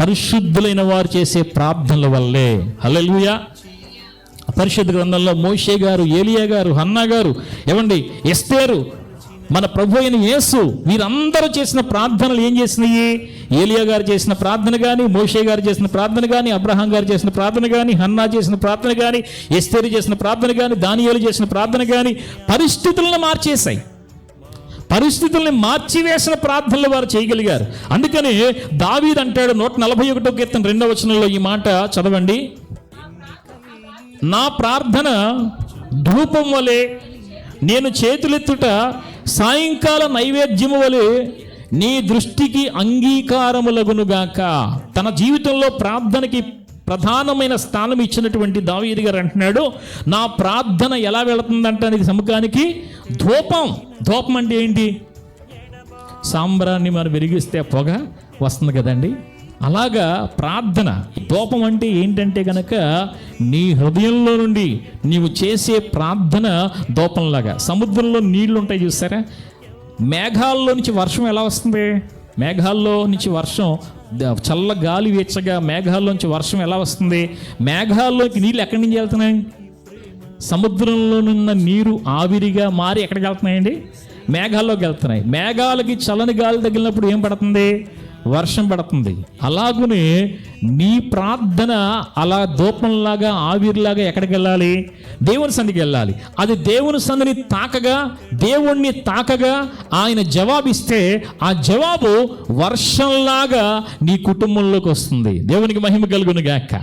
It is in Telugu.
పరిశుద్ధులైన వారు చేసే ప్రార్థనల వల్లే. హల్లెలూయా. పరిశుద్ధ గ్రంథంలో మోషే గారు, ఏలియా గారు, హన్నా గారు, ఏమండి, ఎస్తేరు, మన ప్రభు అయిన యేసు, వీరందరూ చేసిన ప్రార్థనలు ఏం చేసినాయి? ఏలియా గారు చేసిన ప్రార్థన కానీ, మోషే గారు చేసిన ప్రార్థన కానీ, అబ్రహాం గారు చేసిన ప్రార్థన కానీ, హన్నా చేసిన ప్రార్థన కానీ, ఎస్తేరు చేసిన ప్రార్థన కానీ, దానియేలు చేసిన ప్రార్థన కానీ పరిస్థితులను మార్చేశాయి. పరిస్థితుల్ని మార్చివేసిన ప్రార్థనలు వారు చేయగలిగారు. అందుకని దావీదు అంటాడు 141వ కీర్తన 2వ వచనంలో ఈ మాట చదవండి. నా ప్రార్థన ధూపం వలె, నేను చేతులెత్తుట సాయంకాల నైవేద్యము వలె నీ దృష్టికి అంగీకారములగునుగాక. తన జీవితంలో ప్రార్థనకి ప్రధానమైన స్థానం ఇచ్చినటువంటి దావీదు గారు అంటున్నాడు, నా ప్రార్థన ఎలా వెళుతుందంటానికి సముఖానికి ధూపం. ధూపం అంటే ఏంటి? సాంబ్రాన్ని మనం వెలిగిస్తే పొగ వస్తుంది కదండి, అలాగా ప్రార్థన. ధూపం అంటే ఏంటంటే కనుక నీ హృదయంలో నుండి నీవు చేసే ప్రార్థన ధూపంలాగా. సముద్రంలో నీళ్లు ఉంటాయి చూసారా, మేఘాల్లో నుంచి వర్షం ఎలా వస్తుంది? మేఘాల్లో నుంచి వర్షం, చల్ల గాలి వీచగా మేఘాల్లోంచి వర్షం ఎలా వస్తుంది? మేఘాల్లోకి నీళ్ళు ఎక్కడి నుంచి వెళ్తున్నాయి? సముద్రంలోనున్న నీరు ఆవిరిగా మారి ఎక్కడికి వెళ్తున్నాయండి? మేఘాల్లోకి వెళ్తున్నాయి. మేఘాలకి చల్లని గాలి తగిలినప్పుడు ఏం పడుతుంది? వర్షం పడుతుంది. అలాగునే నీ ప్రార్థన అలా ధూపంలాగా, ఆవిరిలాగా ఎక్కడికి వెళ్ళాలి? దేవుని సన్నిధికి వెళ్ళాలి. అది దేవుని సన్నిధిని తాకగా, దేవుణ్ణి తాకగా ఆయన జవాబిస్తే ఆ జవాబు వర్షంలాగా నీ కుటుంబంలోకి వస్తుంది. దేవునికి మహిమ కలుగును గాక.